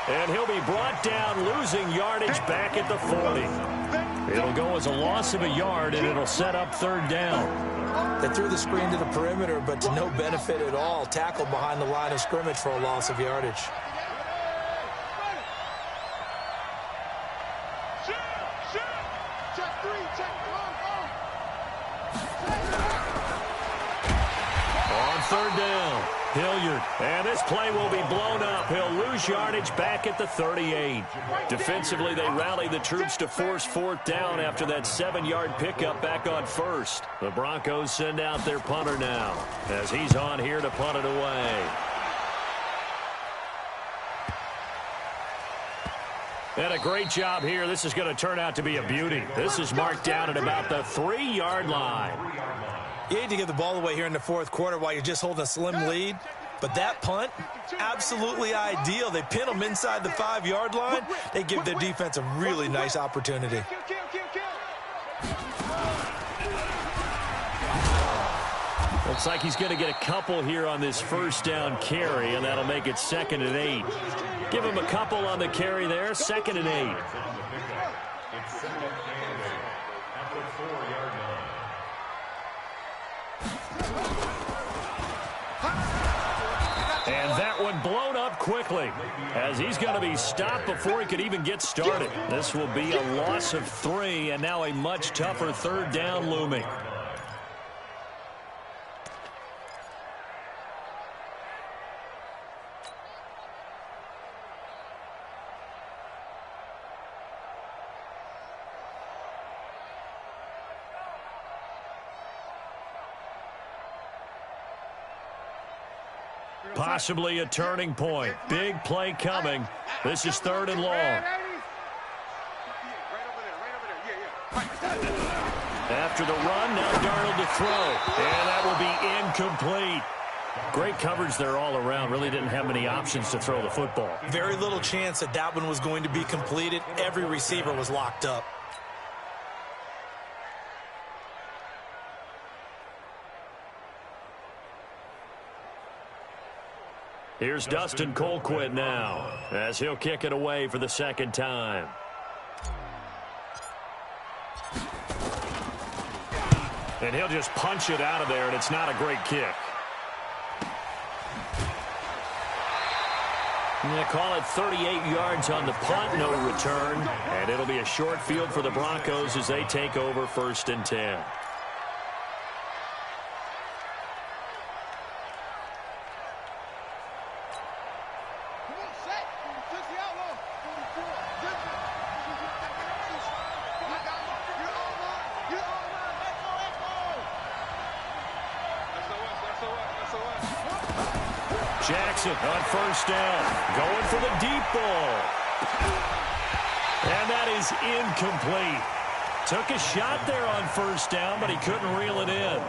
And he'll be brought down, losing yardage back at the 40. It'll go as a loss of a yard, and it'll set up 3rd down. They threw the screen to the perimeter, but to no benefit at all. Tackled behind the line of scrimmage for a loss of yardage. On 3rd down, Hilliard. And this play will be blown up. He'll lose yardage back at the 38. Defensively, they rally the troops to force 4th down after that 7-yard pickup back on 1st. The Broncos send out their punter now as he's on here to punt it away. And a great job here. This is going to turn out to be a beauty. This is marked down at about the 3-yard line. You hate to give the ball away here in the 4th quarter while you're just holding a slim lead, but that punt, absolutely ideal. They pin them inside the 5-yard line. They give their defense a really nice opportunity. Looks like he's going to get a couple here on this 1st down carry, and that'll make it 2nd and 8. Give him a couple on the carry there, 2nd and 8. And that one blown up quickly as he's going to be stopped before he could even get started. This will be a loss of 3, and now a much tougher 3rd down looming. Possibly a turning point. Big play coming. This is 3rd and long. After the run, now Darnold to throw. And that will be incomplete. Great coverage there all around. Really didn't have many options to throw the football. Very little chance that that one was going to be completed. Every receiver was locked up. Here's Dustin Colquitt now as he'll kick it away for the 2nd time. And he'll just punch it out of there, and it's not a great kick. They call it 38 yards on the punt, no return. And it'll be a short field for the Broncos as they take over 1st and 10. Jackson on 1st down, going for the deep ball. And that is incomplete. Took a shot there on first down, but he couldn't reel it in.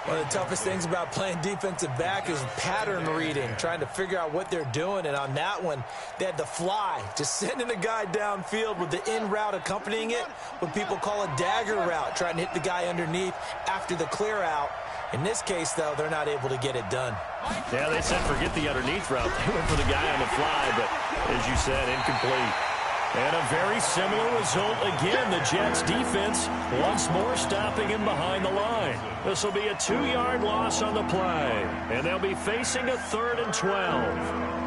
One of the toughest things about playing defensive back is pattern reading, trying to figure out what they're doing. And on that one, they had the fly, just sending a guy downfield with the in route accompanying it, what people call a dagger route, trying to hit the guy underneath after the clear out. In this case, though, they're not able to get it done. Yeah, they said forget the underneath route. They went for the guy on the fly, but as you said, incomplete. And a very similar result again. The Jets defense once more stopping him behind the line. This will be a 2-yard loss on the play. And they'll be facing a 3rd and 12.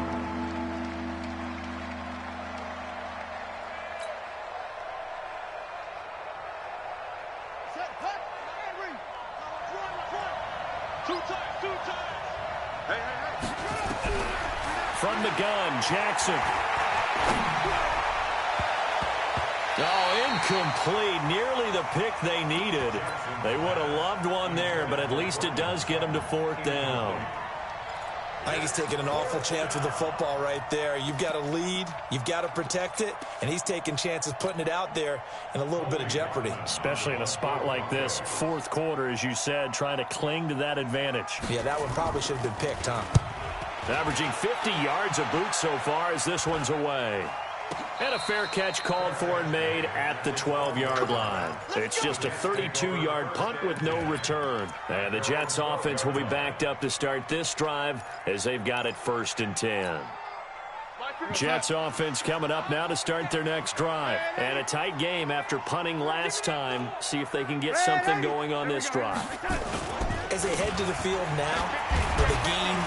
From the gun, Jackson. Oh, incomplete. Nearly the pick they needed. They would have loved one there, but at least it does get them to 4th down. I think he's taking an awful chance with the football right there. You've got to lead, you've got to protect it, and he's taking chances putting it out there in a little bit of jeopardy. Especially in a spot like this, 4th quarter, as you said, trying to cling to that advantage. Yeah, that one probably should have been picked, huh? Averaging 50 yards a boot so far as this one's away. And a fair catch called for and made at the 12-yard line. It's just a 32-yard punt with no return. And the Jets offense will be backed up to start this drive as they've got it 1st and 10. Jets offense coming up now to start their next drive. And a tight game after punting last time. See if they can get something going on this drive. As they head to the field now with a game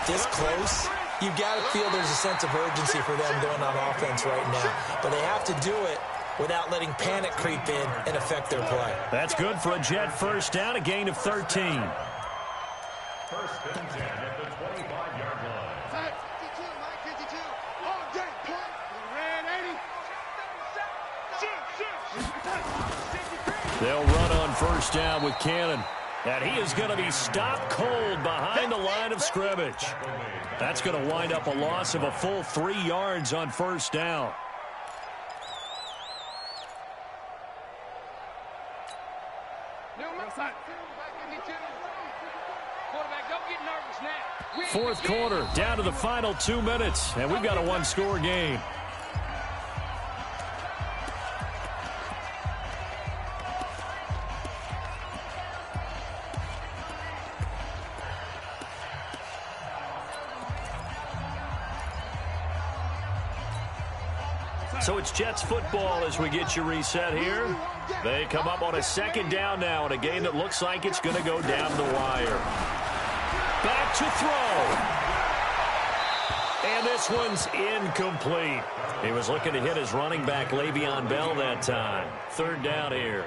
this close, you've got to feel there's a sense of urgency for them going on offense right now. But they have to do it without letting panic creep in and affect their play. That's good for a Jet 1st down, a gain of 13. 1st and 10 at the 25-yard line. 52, Mike, 52. All day, punt. Red 80. They'll run on 1st down with Cannon. And he is going to be stopped cold behind the line of scrimmage. That's going to wind up a loss of a full 3 yards on 1st down. Fourth quarter, down to the final 2 minutes, and we've got a 1-score game. So it's Jets football as we get you reset here. They come up on a 2nd down now in a game that looks like it's going to go down the wire. Back to throw. And this one's incomplete. He was looking to hit his running back, Le'Veon Bell, that time. 3rd down here.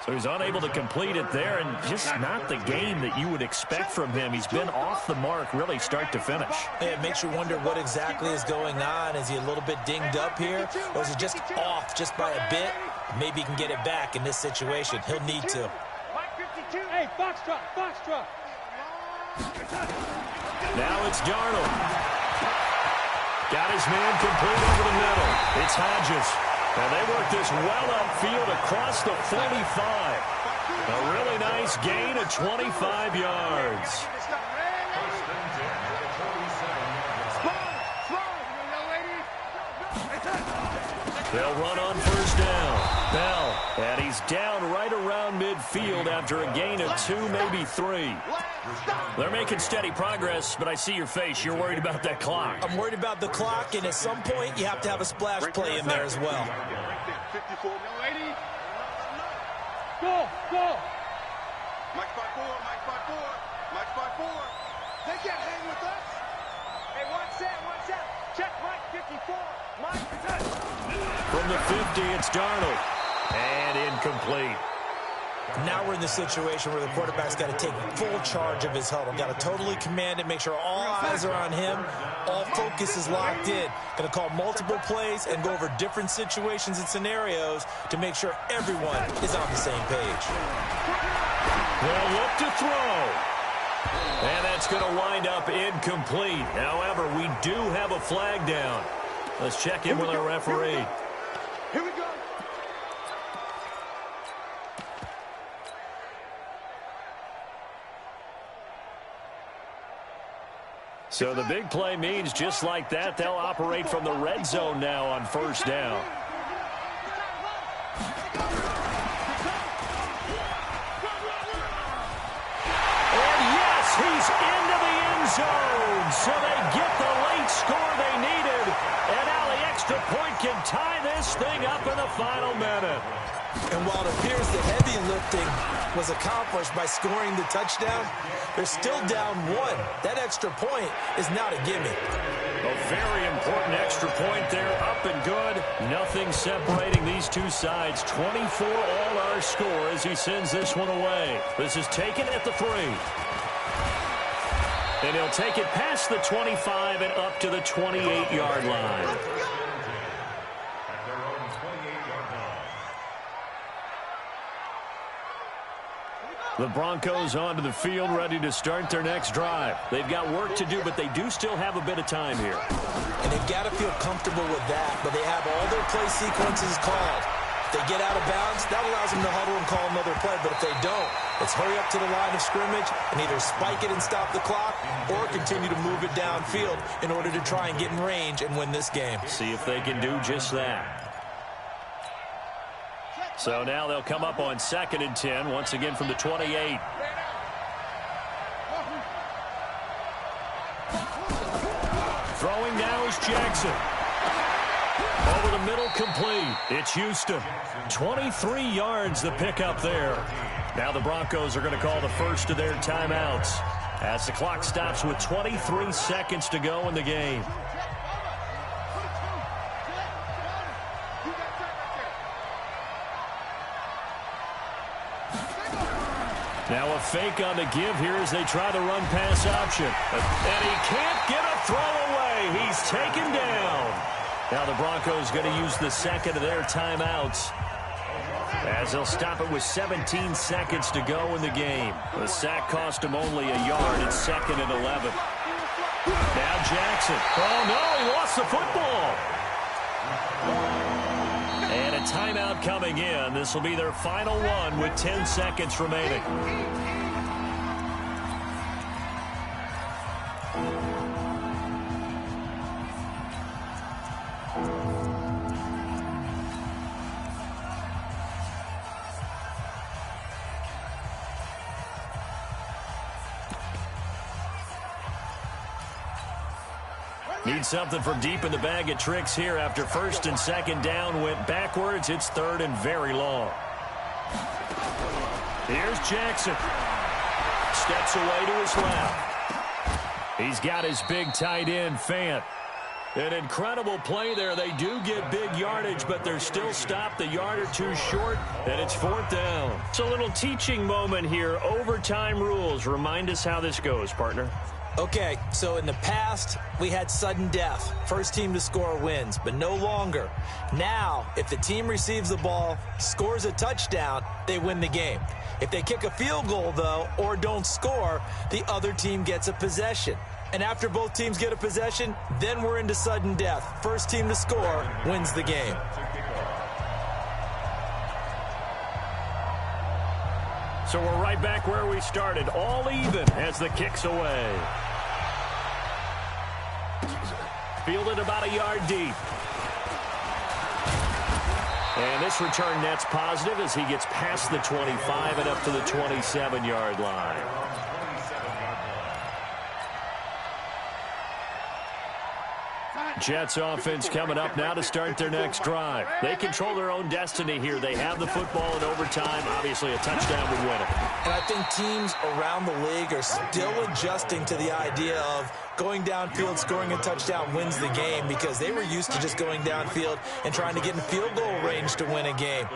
So he's unable to complete it there, and just not the game that you would expect from him. He's been off the mark really start to finish. It makes you wonder what exactly is going on. Is he a little bit dinged up here, or is he just off just by a bit? Maybe he can get it back in this situation. He'll need to. Hey, Foxtrot, Foxtrot. Now it's Darnold. Got his man complete over the middle. It's Hodges. And they work this well upfield across the 45. A really nice gain of 25 yards. They'll run on 1st down. Bell, and he's down right around midfield after a gain of 2, maybe 3. They're making steady progress, but I see your face. You're worried about that clock. I'm worried about the clock, and at some point, you have to have a splash play in there as well. 54. Go, go. Mike 5-4, Mike 5-4, Mike 5-4. They can't hang with us. Hey, watch that. Check Mike 54. Mike. From the 50, it's Darnold. And incomplete. Now we're in the situation where the quarterback's got to take full charge of his huddle. Got to totally command it, make sure all eyes are on him. All focus is locked in. Going to call multiple plays and go over different situations and scenarios to make sure everyone is on the same page. They'll look to throw. And that's going to wind up incomplete. However, we do have a flag down. Let's check in with our referee. Here we go. So the big play means just like that, they'll operate from the red zone now on first down. And yes, he's into the end zone. So they get the late score they needed. And now the extra point can tie this thing up in the final minute. And while it appears the heavy lifting was accomplished by scoring the touchdown, they're still down one. That extra point is not a gimme. A very important extra point there, up and good. Nothing separating these two sides. 24 all our score as he sends this one away. This is taken at the 3. And he'll take it past the 25 and up to the 28-yard line. The Broncos onto the field, ready to start their next drive. They've got work to do, but they do still have a bit of time here. And they've got to feel comfortable with that, but they have all their play sequences called. If they get out of bounds, that allows them to huddle and call another play, but if they don't, let's hurry up to the line of scrimmage and either spike it and stop the clock or continue to move it downfield in order to try and get in range and win this game. See if they can do just that. So now they'll come up on 2nd and 10, once again from the 28. Throwing now is Jackson. Over the middle, complete. It's Houston. 23 yards the pickup there. Now the Broncos are going to call the first of their timeouts as the clock stops with 23 seconds to go in the game. Now a fake on the give here as they try the run-pass option. And he can't get a throw away. He's taken down. Now the Broncos going to use the second of their timeouts as they'll stop it with 17 seconds to go in the game. The sack cost him only a yard. It's 2nd and 11. Now Jackson. Oh, no, he lost the football. And a timeout coming in. This will be their final one with 10 seconds remaining. Need something from deep in the bag of tricks here after 1st and 2nd down went backwards. It's 3rd and very long. Here's Jackson. Steps away to his left. He's got his big tight end, Fant. An incredible play there. They do get big yardage, but they're still stopped a yard or two short, and it's 4th down. It's a little teaching moment here. Overtime rules. Remind us how this goes, partner. Okay, so in the past, we had sudden death. First team to score wins, but no longer. Now, if the team receives the ball, scores a touchdown, they win the game. If they kick a field goal, though, or don't score, the other team gets a possession. And after both teams get a possession, then we're into sudden death. First team to score wins the game. So we're right back where we started, all even as the kick's away. Fielded about a yard deep. And this return net's positive as he gets past the 25 and up to the 27-yard line. Jets offense coming up now to start their next drive. They control their own destiny here. They have the football in overtime. Obviously, a touchdown would win it. And I think teams around the league are still adjusting to the idea of going downfield, scoring a touchdown wins the game because they were used to just going downfield and trying to get in field goal range to win a game.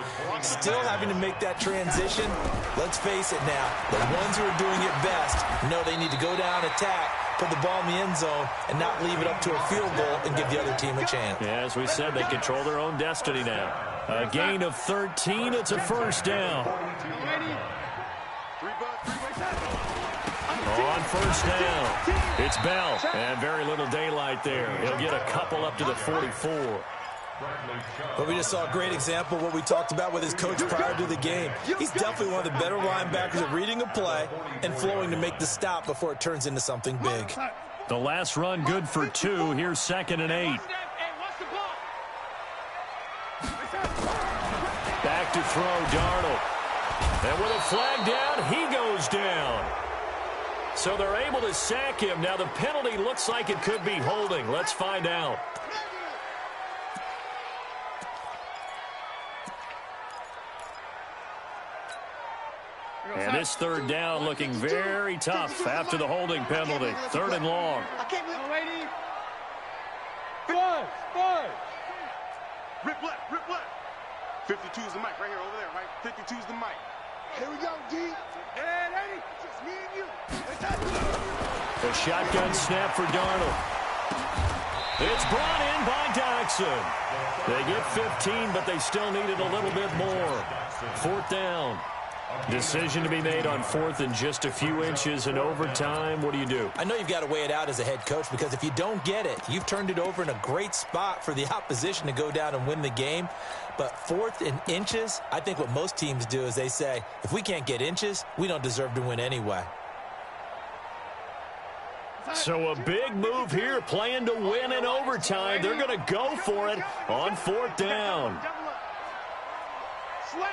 Still having to make that transition. Let's face it now. The ones who are doing it best know they need to go down, attack, put the ball in the end zone, and not leave it up to a field goal and give the other team a chance. Yeah, as we said, they control their own destiny now. A gain of 13. It's a first down. On first down, it's Bell, and very little daylight there. He'll get a couple up to the 44. But we just saw a great example of what we talked about with his coach prior to the game. He's definitely one of the better linebackers at reading a play and flowing to make the stop before it turns into something big. The last run good for 2. Here's 2nd and 8. Back to throw, Darnold. And with a flag down, he goes down. So they're able to sack him. Now the penalty looks like it could be holding. Let's find out. And this 3rd down looking very tough after the holding penalty. 3rd and long. Rip left. 52 is the mic right here, over there, right? 52 is the mic. Here we go, D. And Eddie, just me and you. The shotgun snap for Darnold. It's brought in by Jackson. They get 15, but they still needed a little bit more. 4th down. Decision to be made on 4th and just a few inches in overtime. What do you do? I know you've got to weigh it out as a head coach, because if you don't get it, you've turned it over in a great spot for the opposition to go down and win the game. But 4th and inches, I think what most teams do is they say, if we can't get inches, we don't deserve to win anyway. So a big move here, playing to win in overtime. They're going to go for it on 4th down. Slam.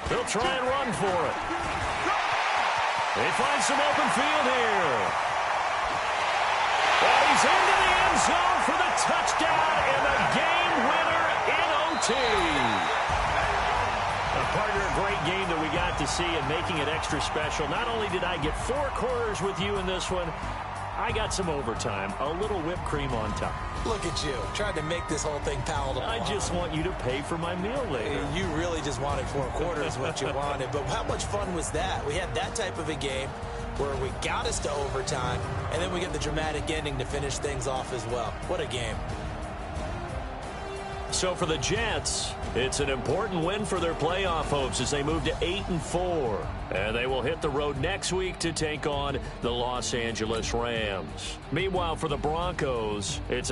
They'll try and run for it. They find some open field here. And he's into the end zone for the touchdown and the game winner in OT. Partner, a great game that we got to see and making it extra special. Not only did I get 4 quarters with you in this one, I got some overtime, a little whipped cream on top. Look at you, trying to make this whole thing palatable. I just want you to pay for my meal later. You really just wanted 4 quarters what you wanted, but how much fun was that? We had that type of a game where we got us to overtime, and then we get the dramatic ending to finish things off as well. What a game. So for the Jets, it's an important win for their playoff hopes as they move to 8-4. And they will hit the road next week to take on the Los Angeles Rams. Meanwhile, for the Broncos, it's